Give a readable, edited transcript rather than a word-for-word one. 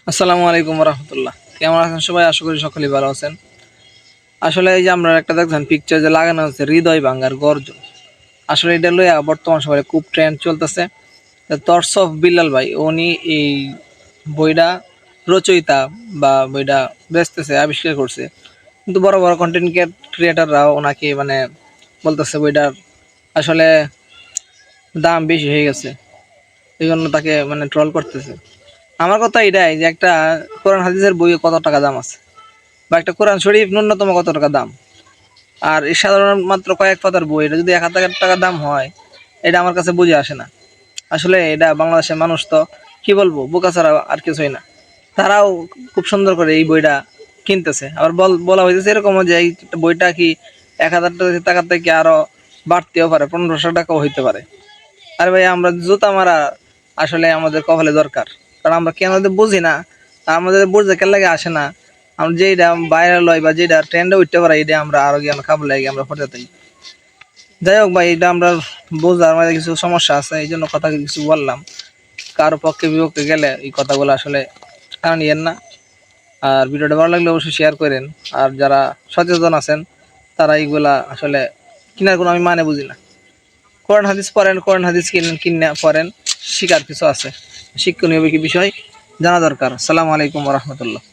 আসসালামু আলাইকুম রহমতুল্লাহ। কেমন আছেন সবাই? আশা করি সকলেই ভালো আছেন। আসলে এই যে আমরা একটা দেখছেন পিকচার যে লাগানো হচ্ছে হৃদয় ভাঙ্গার গর্জন, আসলে এটা লইয়া বর্তমান সময়ে খুব ট্রেন্ড চলতেছে। তরস অফ বিল্লাল ভাই উনি এই বইটা রচয়িতা বা বইটা বেচতেছে, আবিষ্কার করছে, কিন্তু বড় বড় কন্টেন্ট ক্রিয়েটাররাও ওনাকে মানে বলতেছে বইটার আসলে দাম বেশি হয়ে গেছে, এই জন্য তাকে মানে ট্রল করতেছে। আমার কথা এটাই যে একটা কোরআন হাদিসের বই কত টাকা দাম আছে, বা একটা কোরআন শরীফ ন্যূনতম কত টাকা দাম, আর এই সাধারণ মাত্র কয়েক পাতার বই এটা যদি 1,000 টাকা দাম হয়, এটা আমার কাছে বুঝে আসে না। আসলে এটা বাংলাদেশের মানুষ তো কি বলবো, বোকা ছাড়া আর কিছুই না। তারাও খুব সুন্দর করে এই বইটা কিনতেছে, আবার বলা হয়েছে এরকম যে এই বইটা কি 1,000 টাকা থেকে আরো বাড়তেও পারে, 1500 টাকাও হইতে পারে। আরে ভাই, আমরা জুতা মারা আসলে আমাদের কপালে দরকার, কারণ আমরা কেন বুঝি না, আমাদের বুঝতে কেন লাগে আসে না। আমরা যেটা ভাইরাল হয় বা যেটা ট্রেন্ডে উঠতে পারে, এটা আমরা আরো জ্ঞান খাবো লাগে আমরা ফটো তাই। যাই হোক ভাই, এটা আমরা বোঝার মধ্যে কিছু সমস্যা আছে, এই জন্য কথা কিছু বললাম। কারো পক্ষে বিপক্ষে গেলে এই কথাগুলো আসলে কারণ ইয়েন না। আর ভিডিওটা ভালো লাগলে অবশ্যই শেয়ার করেন। আর যারা সচেতন আছেন তারা এইগুলা আসলে কিনার কোনো আমি মানে বুঝি না। কোরআন হাদিস পড়েন, কোরআন হাদিস কিনে পড়েন, শিকার কিছু আছে, শিক্ষণীয় বিষয় জানা দরকার। আসসালামু আলাইকুম রহমতুল্লাহ।